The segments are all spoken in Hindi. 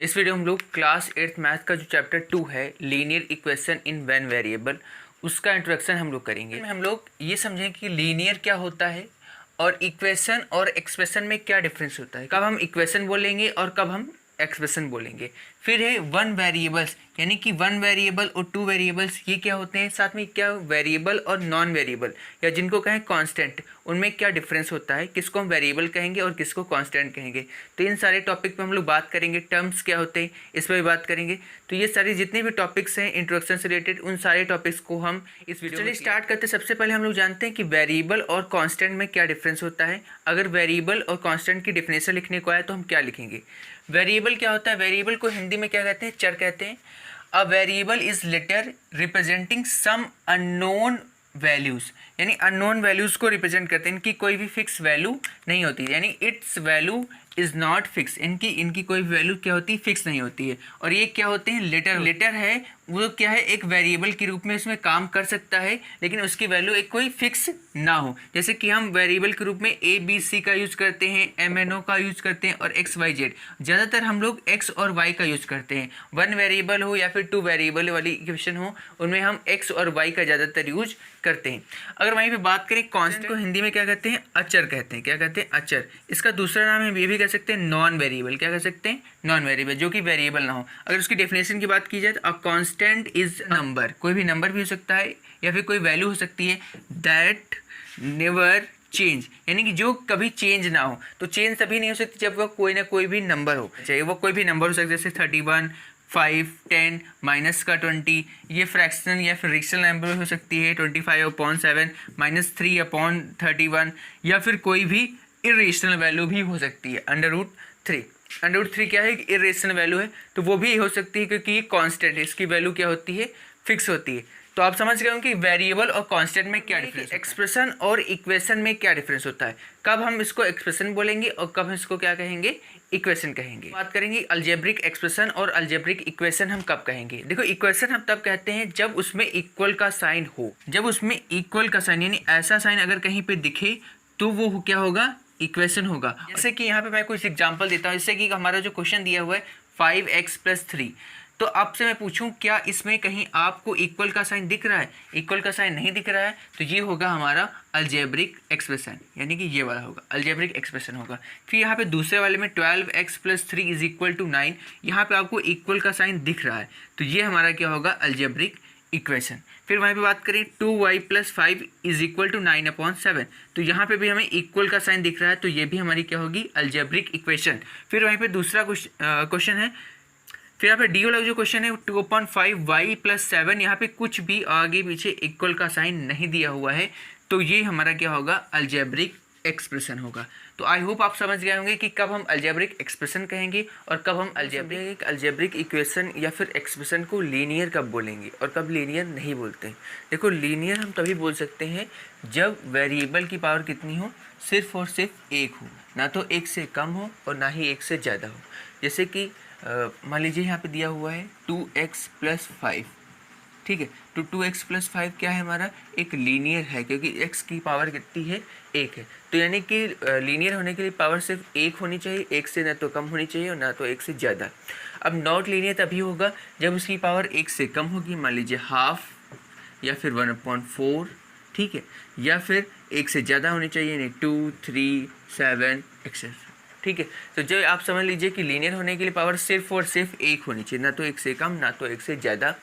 इस वीडियो हम लोग क्लास 8th मैथ का जो चैप्टर 2 है linear equation in one variable उसका इंट्रोडक्शन हम लोग करेंगे। हम लोग ये समझें कि लीनियर क्या होता है और इक्वेशन और एक्सप्रेशन में क्या डिफरेंस होता है, कब हम इक्वेशन बोलेंगे और कब हम एक्सप्रेशन बोलेंगे। फिर है वन वेरिएबल्स, यानी कि वन वेरिएबल और टू वेरिएबल्स ये क्या होते हैं, साथ में क्या वेरिएबल और नॉन वेरिएबल या जिनको कहें कांस्टेंट, उनमें क्या डिफरेंस होता है, किसको हम वेरिएबल कहेंगे और किसको कांस्टेंट कहेंगे। तो इन सारे टॉपिक पे हम लोग बात करेंगे। टर्म्स क्या होते हैं इस पर भी बात करेंगे। तो ये सारे जितने भी टॉपिक्स हैं इंट्रोडक्शन से रिलेटेड, उन सारे टॉपिक्स को हम इस वीडियो में स्टार्ट करते हैं। सबसे पहले हम लोग जानते हैं कि वेरिएबल और कांस्टेंट में क्या डिफरेंस होता है। अगर वेरिएबल और कांस्टेंट की डिफिनेशन लिखने को आए तो हम क्या लिखेंगे। वेरिएबल क्या होता है, वेरिएबल को हिंदी में क्या कहते हैं, चर कहते हैं। A variable is letter representing some unknown values, यानी अननोन वैल्यूज को रिप्रेजेंट करते हैं। इनकी कोई भी फिक्स वैल्यू नहीं होती, यानी it's value is not fix. इनकी कोई भी वैल्यू क्या होती है, फिक्स नहीं होती है। और ये क्या होते हैं, लेटर। लेटर है वो क्या है, एक वेरिएबल के रूप में इसमें काम कर सकता है, लेकिन उसकी वैल्यू एक कोई फिक्स ना हो। जैसे कि हम वेरिएबल के रूप में ए बी सी का यूज़ करते हैं, एम एन ओ का यूज़ करते हैं और एक्स वाई जेड। ज़्यादातर हम लोग एक्स और वाई का यूज़ करते हैं। वन वेरिएबल हो या फिर टू वेरिएबल वाली इक्वेशन हो, उनमें हम एक्स और वाई का ज़्यादातर यूज करते हैं। अगर वहीं पे बात करें कांस्टेंट को हिंदी में क्या कहते हैं, अचर कहते हैं। क्या कहते हैं, अचर। इसका दूसरा नाम है, ये भी कह सकते हैं नॉन वेरिएबल। क्या कह सकते हैं, नॉन वेरिएबल, जो कि वेरिएबल ना हो। अगर उसकी डेफिनेशन की बात की जाए तो अ कांस्टेंट इज नंबर, कोई भी नंबर भी हो सकता है या फिर कोई वैल्यू हो सकती है, दैट नेवर चेंज, यानी कि जो कभी चेंज ना हो। तो चेंज तभी नहीं हो सकती जब वह कोई ना कोई भी नंबर हो, चाहे वो कोई भी नंबर हो सकता है, जैसे 31, 5, 10, माइनस का 20। ये फ्रैक्शनल या फिर रेशनल नंबर हो सकती है, 25/7 -3/31, या फिर कोई भी इरेशनल वैल्यू भी हो सकती है, √3। √3 क्या है, इरेशनल वैल्यू है, तो वो भी हो सकती है क्योंकि ये कांस्टेंट है, इसकी वैल्यू क्या होती है, फिक्स होती है। तो आप समझ गए हो कि वेरिएबल और कांस्टेंट में क्या डिफरेंस, एक्सप्रेशन और इक्वेशन में क्या डिफरेंस होता है, कब हम इसको एक्सप्रेशन बोलेंगे और कब हम इसको क्या कहेंगे, इक्वेशन कहेंगे। बात करेंगे अलजेब्रिक एक्सप्रेशन और अलजेब्रिक इक्वेशन हम कब कहेंगे। देखो, इक्वेशन हम तब कहते हैं जब उसमें इक्वल का साइन हो। जब उसमें इक्वल का साइन, यानी ऐसा साइन अगर कहीं पे दिखे तो वो क्या होगा, इक्वेशन होगा। जैसे कि यहाँ पे मैं कुछ एग्जांपल देता हूँ। जैसे कि हमारा जो क्वेश्चन दिया हुआ है 5x + 3, तो आपसे मैं पूछूं क्या इसमें कहीं आपको इक्वल का साइन दिख रहा है, इक्वल का साइन नहीं दिख रहा है, तो ये होगा हमारा अलजेब्रिक एक्सप्रेशन, यानी कि ये वाला होगा अलजेब्रिक एक्सप्रेशन होगा। फिर यहाँ पे दूसरे वाले में 12x + 3 = 9, यहाँ पे आपको इक्वल का साइन दिख रहा है, तो ये हमारा क्या होगा, अलजेब्रिक इक्वेशन। फिर वहीं पे बात करें 2y + 5 = 9/7, तो यहाँ पे भी हमें इक्वल का साइन दिख रहा है, तो ये भी हमारी क्या होगी, अलजेब्रिक इक्वेशन। फिर वहीं पे दूसरा क्वेश्चन है, फिर यहाँ पे डी वाला जो क्वेश्चन है 2/5y + 7, यहाँ पे कुछ भी आगे पीछे इक्वल का साइन नहीं दिया हुआ है, तो ये हमारा क्या होगा, अलजेब्रिक एक्सप्रेशन होगा। तो आई होप आप समझ गए होंगे कि कब हम अलजेब्रिक एक्सप्रेशन कहेंगे और कब हम अलजेब्रिक इक्वेशन या फिर एक्सप्रेशन को लीनियर कब बोलेंगे और कब लीनियर नहीं बोलते हैं। देखो, लीनियर हम तभी बोल सकते हैं जब वेरिएबल की पावर कितनी हो, सिर्फ और सिर्फ एक हो, ना तो एक से कम हो और ना ही एक से ज़्यादा हो। जैसे कि मान लीजिए यहाँ पे दिया हुआ है 2x + 5, ठीक है। तो 2x + 5 क्या है, हमारा एक लीनियर है, क्योंकि x की पावर कितनी है, एक है। तो यानी कि लीनियर होने के लिए पावर सिर्फ एक होनी चाहिए, एक से ना तो कम होनी चाहिए और ना तो एक से ज़्यादा। अब नॉट लीनियर तभी होगा जब उसकी पावर एक से कम होगी, मान लीजिए हाफ या फिर 1/4, ठीक है, या फिर एक से ज़्यादा होनी चाहिए, यानी 2, 3, 7 एक्सेट्रा, ठीक है। तो जो आप समझ लीजिए कि लीनियर होने के लिए पावर सिर्फ और सिर्फ एक होनी चाहिए, ना तो एक से कम ना तो एक से ज़्यादा।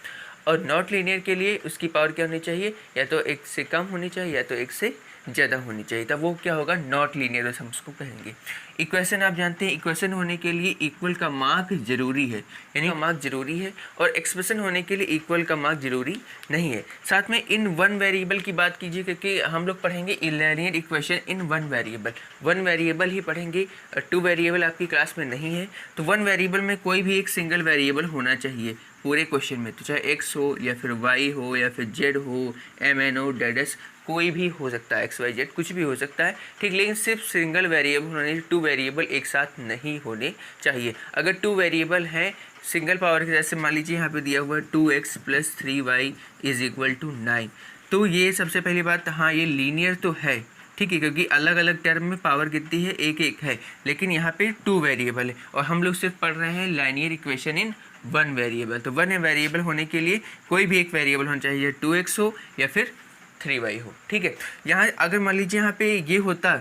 और नॉट लीनियर के लिए उसकी पावर क्या होनी चाहिए, या तो एक से कम होनी चाहिए या तो एक से ज़्यादा होनी चाहिए, तब वो क्या होगा, नॉट लीनियर हम उसको कहेंगे। इक्वेशन आप जानते हैं, इक्वेशन होने के लिए इक्वल का मार्क जरूरी है, यानी मार्क जरूरी है, और एक्सप्रेशन होने के लिए इक्वल का मार्क जरूरी नहीं है। साथ में इन वन वेरिएबल की बात कीजिए, क्योंकि हम लोग पढ़ेंगे linear equation in one variable. One variable ही पढ़ेंगे, टू वेरिएबल आपकी क्लास में नहीं है। तो वन वेरिएबल में कोई भी एक सिंगल वेरिएबल होना चाहिए पूरे क्वेश्चन में, तो चाहे एक्स हो या फिर वाई हो या फिर जेड हो, एम एन ओ डेडस, कोई भी हो सकता है, एक्स वाई जेड कुछ भी हो सकता है, ठीक। लेकिन सिर्फ सिंगल वेरिएबल होने, टू वेरिएबल एक साथ नहीं होने चाहिए। अगर टू वेरिएबल हैं सिंगल पावर के, जैसे मान लीजिए यहाँ पे दिया हुआ है 2x + 3y = 9, तो ये सबसे पहली बात, हाँ ये लीनियर तो है, ठीक है, क्योंकि अलग अलग टर्म में पावर कितनी है, एक एक है, लेकिन यहाँ पे 2 वेरिएबल है और हम लोग सिर्फ पढ़ रहे हैं लीनियर इक्वेशन इन 1 वेरिएबल। तो 1 वेरिएबल होने के लिए कोई भी एक वेरिएबल होना चाहिए, 2x हो या फिर 3y हो। ठीक है, यहाँ अगर मान लीजिए यहाँ पे ये होता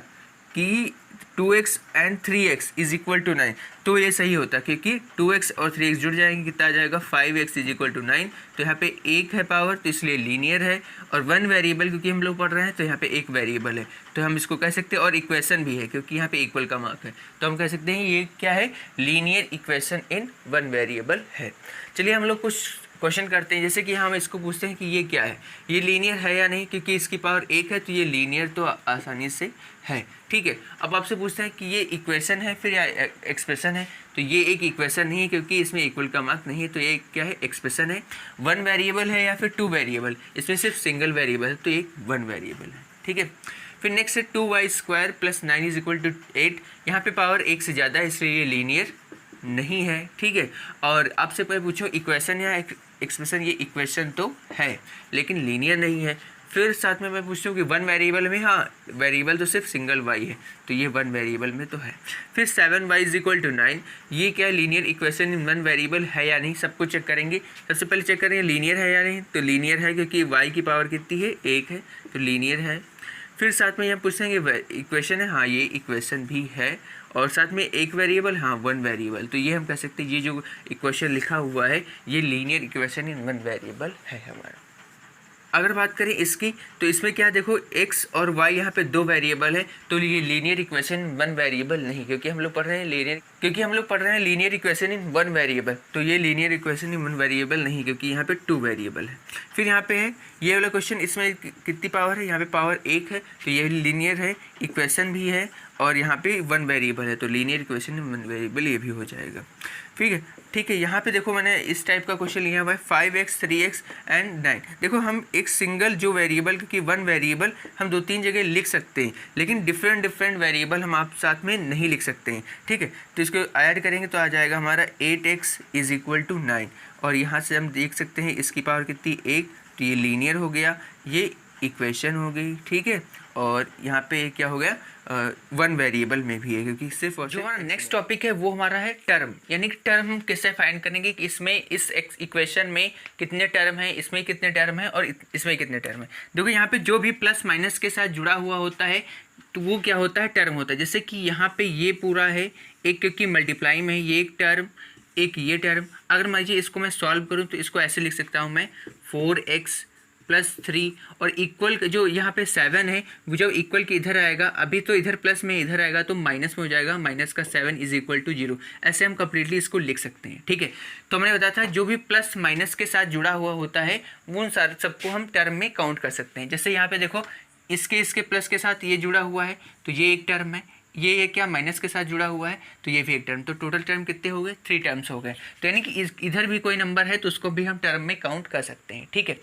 कि 2x and 3x is equal to 9, तो ये सही होता, क्योंकि 2x और 3x जुड़ जाएंगे, कितना आ जाएगा 5x इज इक्वल टू 9। तो यहाँ पे एक है पावर, तो इसलिए लीनियर है, और 1 वेरिएबल क्योंकि हम लोग पढ़ रहे हैं तो यहाँ पे एक वेरिएबल है, तो हम इसको कह सकते हैं, और इक्वेशन भी है क्योंकि यहाँ पे इक्वल का मार्क है, तो हम कह सकते हैं ये क्या है, लीनियर इक्वेशन इन 1 वेरिएबल है। चलिए हम लोग कुछ क्वेश्चन करते हैं, जैसे कि हम इसको पूछते हैं कि ये क्या है, ये लीनियर है या नहीं, क्योंकि इसकी पावर एक है तो ये लीनियर तो आसानी से है। ठीक है, अब आपसे पूछते हैं कि ये इक्वेशन है फिर या एक्सप्रेशन है, तो ये एक इक्वेशन नहीं है क्योंकि इसमें इक्वल का मार्क नहीं है, तो ये क्या है, एक्सप्रेशन है। 1 वेरिएबल है या फिर 2 वेरिएबल, इसमें सिर्फ सिंगल वेरिएबल है, तो एक 1 वेरिएबल है। ठीक है, फिर नेक्स्ट है 2y² + 9 इज इक्वल टू 8, यहाँ पे पावर एक से ज़्यादा है इसलिए ये लीनियर नहीं है। ठीक है, और आपसे पहले पूछो इक्वेशन या एक्सप्रेशन, ये इक्वेशन तो है लेकिन लीनियर नहीं है। फिर साथ में मैं पूछता हूँ कि 1 वेरिएबल में, हाँ वेरिएबल तो सिर्फ सिंगल y है, तो ये 1 वेरिएबल में तो है। फिर 7y इज इक्वल टू 9, ये क्या है, लीनियर इक्वेशन इन 1 वेरिएबल है या नहीं, सब कुछ चेक करेंगे। सबसे पहले चेक करेंगे लीनियर है या नहीं, तो लीनियर है क्योंकि y की पावर कितनी है, एक है, तो लीनियर है। फिर साथ में यहाँ पूछेंगे इक्वेशन है, हाँ ये इक्वेशन भी है, और साथ में एक वेरिएबल, हाँ 1 वेरिएबल, तो ये हम कह सकते हैं ये जो इक्वेशन लिखा हुआ है ये लीनियर इक्वेशन इन 1 वेरिएबल है हमारा। अगर बात करें इसकी, तो इसमें क्या देखो x और y यहाँ पे 2 वेरिएबल है, तो ये लीनियर इक्वेशन 1 वेरिएबल नहीं, क्योंकि हम लोग पढ़ रहे हैं लीनियर इक्वेशन इन 1 वेरिएबल, तो ये लीनियर इक्वेशन इन 1 वेरिएबल नहीं, क्योंकि यहाँ पे 2 वेरिएबल है। फिर यहाँ पे है ये वाला क्वेश्चन, इसमें कितनी पावर है, यहाँ पे पावर 1 है, तो ये लीनियर है, इक्वेशन भी है, और यहाँ पे 1 वेरिएबल है, तो लीनियर इक्वेशन इन 1 वेरिएबल ये भी हो जाएगा। ठीक है, यहाँ पे देखो मैंने इस टाइप का क्वेश्चन लिया हुआ है 5x 3x एंड 9। देखो हम एक सिंगल जो वेरिएबल, क्योंकि 1 वेरिएबल हम 2-3 जगह लिख सकते हैं, लेकिन डिफरेंट वेरिएबल हम आप साथ में नहीं लिख सकते हैं। ठीक है, तो इसको ऐड करेंगे तो आ जाएगा हमारा 8x इज इक्वल टू 9, और यहाँ से हम देख सकते हैं इसकी पावर कितनी, 1, तो ये लीनियर हो गया, ये इक्वेशन हो गई। ठीक है, और यहाँ पे क्या हो गया, 1 वेरिएबल में भी है, क्योंकि सिर्फ जो हमारा नेक्स्ट टॉपिक है वो हमारा है टर्म, यानी कि टर्म हम कैसे फाइंड करेंगे कि इसमें इस इक्वेशन में कितने टर्म है, इसमें कितने टर्म है और इसमें कितने टर्म है। देखो यहाँ पे जो भी प्लस माइनस के साथ जुड़ा हुआ होता है तो वो क्या होता है, टर्म होता है। जैसे कि यहाँ पे ये पूरा है एक, क्योंकि मल्टीप्लाई में ये एक टर्म, एक ये टर्म। अगर मान लीजिए इसको मैं सॉल्व करूँ तो इसको ऐसे लिख सकता हूँ मैं 4x + 3, और इक्वल जो यहाँ पे 7 है वो जब इक्वल के इधर आएगा, अभी तो इधर प्लस में इधर आएगा तो माइनस में हो जाएगा, माइनस का 7 इज इक्वल टू 0। ऐसे हम कंप्लीटली इसको लिख सकते हैं। ठीक है, तो मैंने बताया था जो भी प्लस माइनस के साथ जुड़ा हुआ होता है वो उन सारे सबको हम टर्म में काउंट कर सकते हैं। जैसे यहाँ पे देखो इसके प्लस के साथ ये जुड़ा हुआ है तो ये एक टर्म है, ये क्या माइनस के साथ जुड़ा हुआ है तो ये भी एक टर्म, तो टोटल टर्म कितने हो गए, 3 टर्म्स हो गए। तो यानी कि इधर भी कोई नंबर है तो उसको भी हम टर्म में काउंट कर सकते हैं। ठीक है,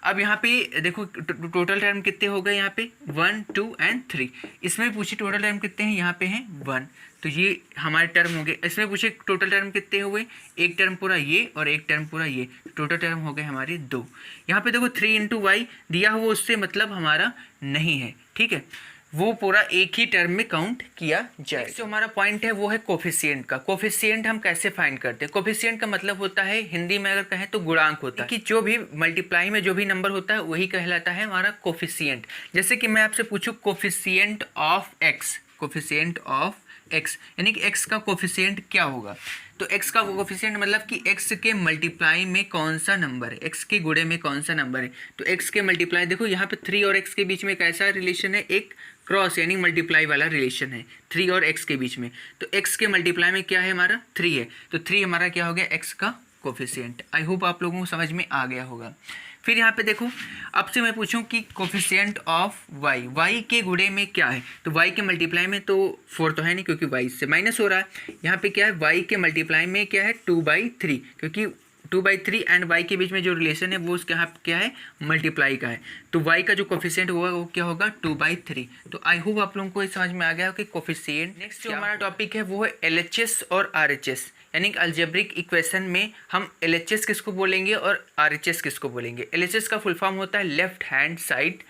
अब यहाँ पे देखो टोटल टर्म कितने हो गए, यहाँ पे 1 2 एंड 3। इसमें पूछे टोटल टर्म कितने हैं, यहाँ पे हैं 1, तो ये हमारे टर्म हो गए। इसमें पूछे टोटल टर्म कितने हुए, एक टर्म पूरा ये और एक टर्म पूरा ये, टोटल टर्म हो गए हमारे 2। यहाँ पे देखो 3 × y दिया हुआ, उससे मतलब हमारा नहीं है। ठीक है, वो पूरा एक ही टर्म में काउंट किया जाए। जो हमारा पॉइंट है वो है कोफिशिएंट का। कोफिशिएंट हम कैसे फाइंड करते हैं, कोफिशिएंट का मतलब होता है, हिंदी में अगर कहें तो गुणांक होता है, कि जो भी मल्टीप्लाई में जो भी नंबर होता है वही कहलाता है हमारा कोफिशिएंट। जैसे कि मैं आपसे पूछूं coefficient of x, coefficient of x यानी कि x का कोफिशिएंट क्या होगा, तो x का कोफिशिएंट मतलब कि x के मल्टीप्लाई में कौन सा नंबर है, x के गुणे में कौन सा नंबर है। तो x के मल्टीप्लाई देखो यहाँ पे 3 और x के बीच में एक ऐसा रिलेशन है, एक क्रॉस यानी मल्टीप्लाई वाला रिलेशन है 3 और x के बीच में। तो x के मल्टीप्लाई में क्या है हमारा 3 है, तो 3 हमारा क्या हो गया x का कोफिशिएंट। आई होप आप लोगों को समझ में आ गया होगा। फिर यहाँ पे देखो आपसे मैं पूछूं कि कोफिशिएंट ऑफ y, y के गुणे में क्या है, तो y के मल्टीप्लाई में तो 4 तो है नहीं क्योंकि y से माइनस हो रहा है। यहाँ पे क्या है y के मल्टीप्लाई में क्या है 2/3, क्योंकि 2/3 एंड y के बीच में जो रिलेशन है वो उसके यहाँ क्या है मल्टीप्लाई का है, तो y का जो कोफिशिएंट होगा वो क्या होगा 2/3। तो आई होप आप लोगों को ये समझ में आ गया हो कि कोफिशिएंट। नेक्स्ट जो हमारा टॉपिक है वो है LHS और RHS, यानी कि अलजेब्रिक इक्वेशन में हम LHS किसको बोलेंगे और RHS किसको बोलेंगे। LHS का फुल फॉर्म होता है लेफ्ट हैंड साइड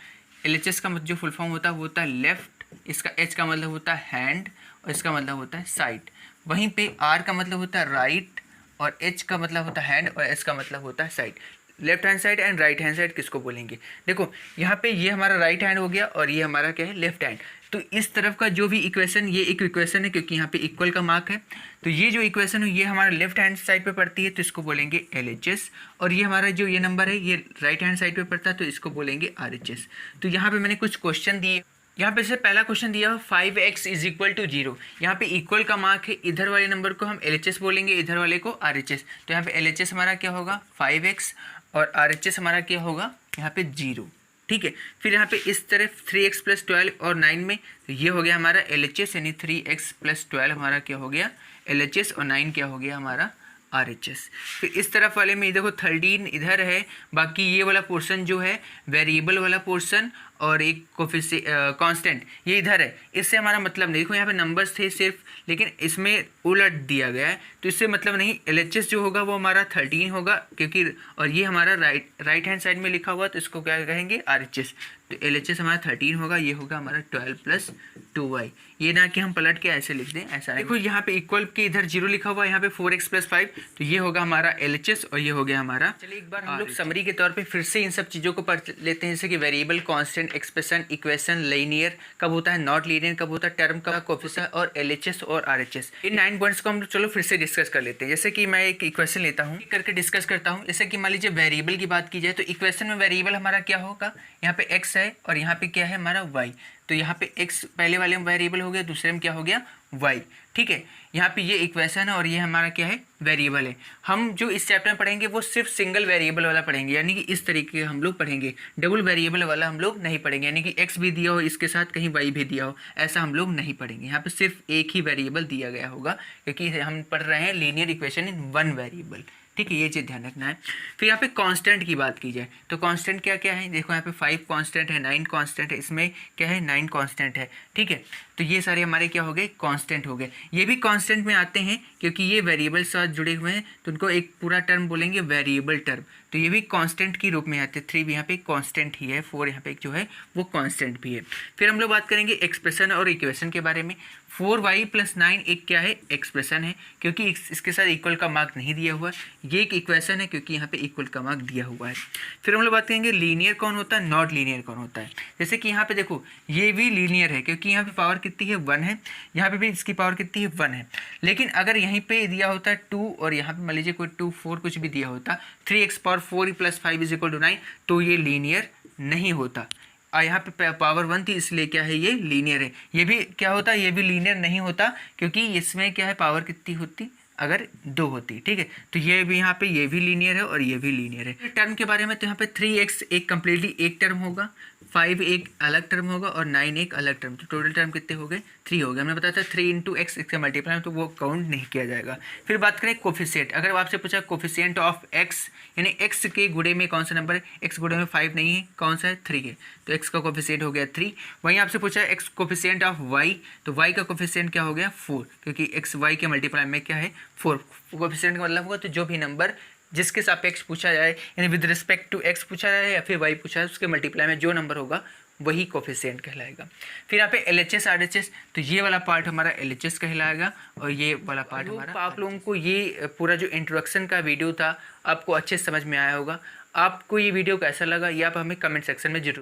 LHS का जो फुल फॉर्म होता है वो होता है लेफ्ट, इसका H का मतलब होता है हैंड और इसका मतलब होता है साइड। वहीं पे R का मतलब होता है राइट और H का मतलब होता है हैंड और S का मतलब होता है side. Left hand side and right hand side किसको बोलेंगे? देखो यहाँ पे ये हमारा राइट हैंड हो गया और ये हमारा क्या है? Left hand. तो इस तरफ का जो भी इक्वेशन, ये एक इक्वेशन है क्योंकि यहाँ पे इक्वल का मार्क है, तो ये जो इक्वेशन है ये हमारा लेफ्ट हैंड साइड पे पड़ती है तो इसको बोलेंगे LHS, और ये हमारा जो ये नंबर है ये राइट हैंड साइड पे पड़ता है तो इसको बोलेंगे RHS। तो यहाँ पे मैंने कुछ क्वेश्चन दिए। यहाँ पे से पहला क्वेश्चन दिया हुआ 5x इज इक्वल टू 0। यहाँ पे इक्वल का मार्क है, इधर वाले नंबर को हम LHS बोलेंगे, इधर वाले को RHS। तो यहाँ पे LHS हमारा क्या होगा? 5x और RHS हमारा क्या होगा? यहाँ पे 0। ठीक है, फिर यहाँ पे इस तरफ 3x + 12 और 9 में, तो ये हो गया हमारा LHS, यानी 3x + 12 हमारा क्या हो गया? LHS, और 9 क्या हो गया हमारा? RHS। फिर इस तरफ वाले में देखो 13 इधर है, बाकी ये वाला पोर्शन जो है वेरिएबल वाला पोर्शन और एक कांस्टेंट ये इधर है, इससे हमारा मतलब नहीं। देखो यहाँ पे नंबर्स थे सिर्फ, लेकिन इसमें उलट दिया गया है तो इससे मतलब नहीं। LHS जो होगा वो हमारा 13 होगा क्योंकि, और ये हमारा राइट हैंड साइड में लिखा हुआ तो इसको क्या कहेंगे? RHS। तो LHS हमारा 13 होगा, ये होगा हमारा 12 + 2y। ये ना कि हम पलट के ऐसे लिख दें, ऐसा देखो यहाँ पे इक्वल के इधर 0 लिखा हुआ है, यहाँ पे 4x + 5, तो ये होगा हमारा LHS और ये हो गया हमारा। चलिए एक बार हम लोग समरी के तौर पे फिर से इन सब चीज़ों को पढ़ लेते हैं, जैसे कि variable, constant, expression, equation, linear कब होता है, नॉट लीनियर कब होता है, टर्म का कोफिशिएंट, और LHS और RHS। इन 9 पॉइंट्स को हम चलो फिर से डिस्कस कर लेते हैं। जैसे कि मैं एक इक्वेशन लेता हूँ, करके डिस्कस करता हूँ। जैसे कि मान लीजिए वेरिएबल की बात की जाए तो इक्वेशन में वेरिएबल हमारा क्या होगा? यहाँ पे x है और यहाँ पे क्या है हमारा y। तो यहाँ पे x पहले वाले में वेरिएबल हो गया, दूसरे में क्या हो गया? y। ठीक है, यहाँ पे ये इक्वेशन है और ये हमारा क्या है? वेरिएबल है। हम जो इस चैप्टर में पढ़ेंगे वो सिर्फ सिंगल वेरिएबल वाला पढ़ेंगे, यानी कि इस तरीके हम लोग पढ़ेंगे, डबल वेरिएबल वाला हम लोग नहीं पढ़ेंगे, यानी कि x भी दिया हो इसके साथ कहीं y भी दिया हो, ऐसा हम लोग नहीं पढ़ेंगे। यहाँ पे सिर्फ एक ही वेरिएबल दिया गया होगा क्योंकि हम पढ़ रहे हैं linear equation in one variable. ठीक है, ये चीज़ ध्यान रखना है। फिर यहाँ पे कांस्टेंट की बात की जाए तो कांस्टेंट क्या क्या है? देखो यहाँ पे 5 कांस्टेंट है, 9 कांस्टेंट है, इसमें क्या है? 9 कांस्टेंट है। ठीक है, तो ये सारे हमारे क्या हो गए? कांस्टेंट हो गए। ये भी कांस्टेंट में आते हैं क्योंकि ये वेरिएबल से साथ जुड़े हुए हैं तो उनको एक पूरा टर्म बोलेंगे वेरिएबल टर्म, तो ये भी कांस्टेंट के रूप में आते हैं। 3 भी यहाँ पे कांस्टेंट ही है, 4 यहाँ पे जो है वो कांस्टेंट भी है। फिर हम लोग बात करेंगे एक्सप्रेशन और इक्वेशन के बारे में। 4y + 9 एक क्या है? एक्सप्रेशन है क्योंकि इसके साथ इक्वल का मार्क नहीं दिया हुआ है। ये एक इक्वेशन है क्योंकि यहाँ पे इक्वल का मार्क दिया हुआ है। फिर हम लोग बात करेंगे लीनियर कौन होता है, नॉट लीनियर कौन होता है। जैसे कि यहाँ पे देखो ये भी लीनियर है क्योंकि यहाँ पे पावर कितनी है? 1 है, यहाँ पे भी इसकी पावर कितनी है? 1 है। लेकिन अगर यहीं पे दिया होता है 2 और यहाँ पे मान लीजिए कोई 2 4 कुछ भी दिया होता, 3x पावर 4 + 5 = 9, तो ये लीनियर नहीं होता। और यहाँ पे पावर 1 थी इसलिए क्या है? ये लीनियर है। ये भी क्या होता है? ये भी लीनियर नहीं होता क्योंकि इसमें क्या है? पावर कितनी होती? अगर 2 होती। ठीक है, तो ये भी यहाँ पे ये भी लीनियर है और ये भी लीनियर है। टर्म के बारे में तो यहाँ पे 3x एक कम्प्लीटली एक टर्म होगा, 5 एक अलग टर्म होगा और 9 एक अलग टर्म, तो टोटल टर्म कितने हो गए? 3 हो गए। हमने बताया था 3 × x इससे मल्टीप्लाई, तो वो काउंट नहीं किया जाएगा। फिर बात करें कोफिशिएंट। अगर आपसे पूछा कोफिशिएंट ऑफ x, यानी x के गुणे में कौन सा नंबर है? x गुणे में 5 नहीं है, कौन सा है? 3 है, तो x का कोफिशिएंट हो गया 3। वहीं आपसे पूछा है x कोफिशिएंट ऑफ y, तो y का कोफिशिएंट क्या हो गया? 4, क्योंकि x y के मल्टीप्लाई में क्या है? 4। कोफिशिएंट का मतलब होगा तो जो भी नंबर जिसके सापेक्ष पूछा जाए, यानी विद रिस्पेक्ट टू x पूछा जाए या फिर y पूछा जाए, उसके मल्टीप्लाई में जो नंबर होगा वही कोफिशिएंट कहलाएगा। फिर यहाँ पे LHS RHS, तो ये वाला पार्ट हमारा LHS कहलाएगा और ये वाला पार्ट हमारा। आप लोगों को ये पूरा जो इंट्रोडक्शन का वीडियो था आपको अच्छे से समझ में आया होगा। आपको ये वीडियो कैसा लगा ये आप हमें कमेंट सेक्शन में जरूर